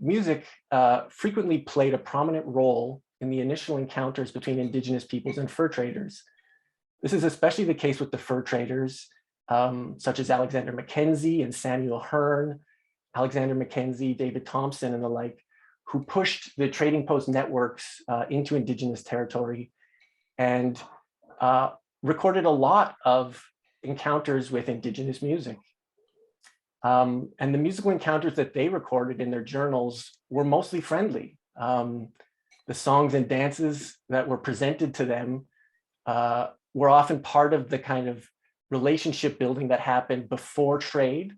music frequently played a prominent role in the initial encounters between Indigenous peoples and fur traders. This is especially the case with the fur traders, such as Alexander Mackenzie and Samuel Hearn, Alexander Mackenzie, David Thompson, and the like, who pushed the trading post networks into Indigenous territory and recorded a lot of encounters with Indigenous music. And the musical encounters that they recorded in their journals were mostly friendly. The songs and dances that were presented to them were often part of the kind of relationship building that happened before trade.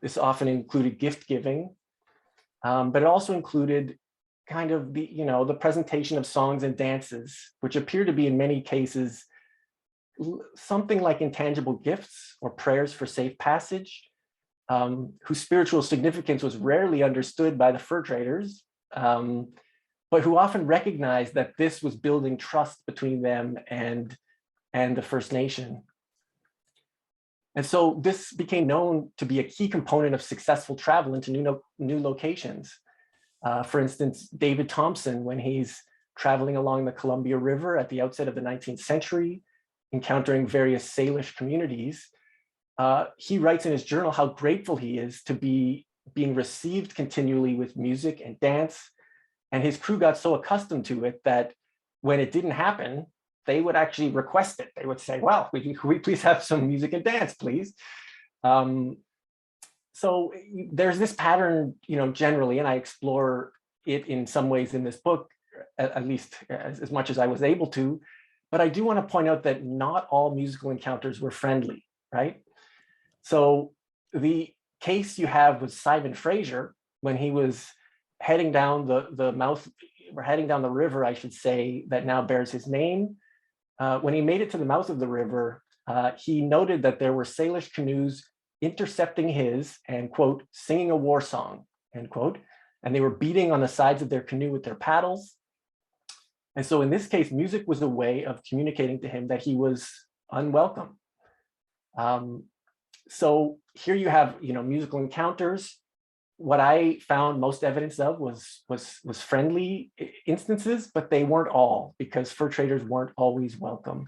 This often included gift giving, but it also included kind of the presentation of songs and dances, which appear to be in many cases something like intangible gifts or prayers for safe passage, whose spiritual significance was rarely understood by the fur traders, but who often recognized that this was building trust between them and the First Nation. And so this became known to be a key component of successful travel into new locations. For instance, David Thompson, when he's traveling along the Columbia River at the outset of the 19th century, encountering various Salish communities, he writes in his journal how grateful he is to be being received continually with music and dance. And his crew got so accustomed to it that when it didn't happen, they would actually request it. They would say, well, could we please have some music and dance, please? So there's this pattern, generally, and I explore it in some ways in this book, at least as much as I was able to. But I do want to point out that not all musical encounters were friendly, right? So the case you have with Simon Fraser, when he was heading down heading down the river, I should say, that now bears his name. When he made it to the mouth of the river, he noted that there were Salish canoes intercepting his and, quote, singing a war song, end quote, and they were beating on the sides of their canoe with their paddles. And so in this case, music was a way of communicating to him that he was unwelcome. So here you have, musical encounters. What I found most evidence of was friendly instances, but they weren't all, because fur traders weren't always welcome.